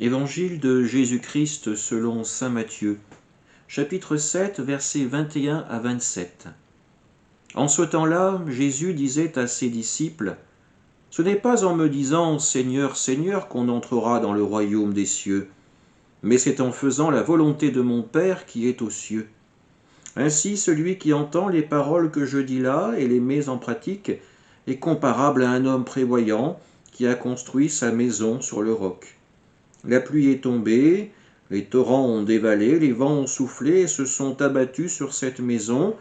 Évangile de Jésus-Christ selon saint Matthieu, chapitre 7, versets 21 à 27. En ce temps-là, Jésus disait à ses disciples : « Ce n'est pas en me disant « Seigneur, Seigneur » qu'on entrera dans le royaume des cieux, mais c'est en faisant la volonté de mon Père qui est aux cieux. Ainsi, celui qui entend les paroles que je dis là et les met en pratique est comparable à un homme prévoyant qui a construit sa maison sur le roc. La pluie est tombée, les torrents ont dévalé, les vents ont soufflé et se sont abattus sur cette maison.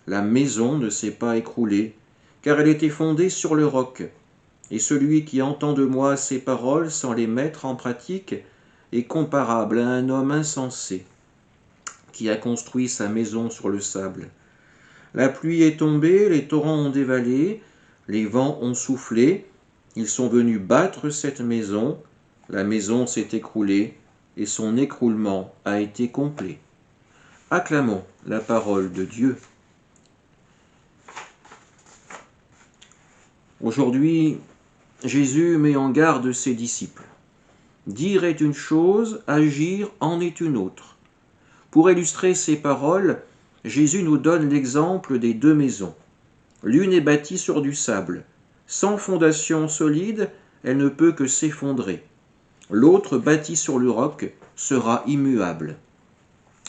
La maison ne s'est pas écroulée, car elle était fondée sur le roc. Et celui qui entend de moi ces paroles sans les mettre en pratique est comparable à un homme insensé qui a construit sa maison sur le sable. La pluie est tombée, les torrents ont dévalé, les vents ont soufflé, ils sont venus battre cette maison. La maison s'est écroulée et son écroulement a été complet. Acclamons la parole de Dieu. Aujourd'hui, Jésus met en garde ses disciples. Dire est une chose, agir en est une autre. Pour illustrer ces paroles, Jésus nous donne l'exemple des deux maisons. L'une est bâtie sur du sable. Sans fondation solide, elle ne peut que s'effondrer. L'autre, bâtie sur le roc, sera immuable.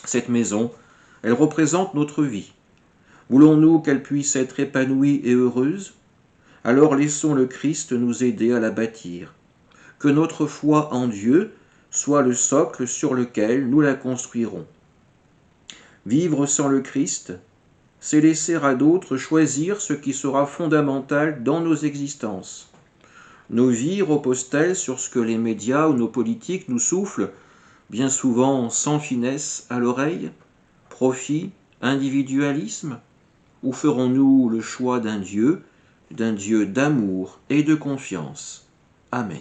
Cette maison, elle représente notre vie. Voulons-nous qu'elle puisse être épanouie et heureuse ? Alors laissons le Christ nous aider à la bâtir. Que notre foi en Dieu soit le socle sur lequel nous la construirons. Vivre sans le Christ, c'est laisser à d'autres choisir ce qui sera fondamental dans nos existences. Nos vies reposent-elles sur ce que les médias ou nos politiques nous soufflent, bien souvent sans finesse à l'oreille ? Profit, individualisme ? Ou ferons-nous le choix d'un Dieu d'amour et de confiance ? Amen.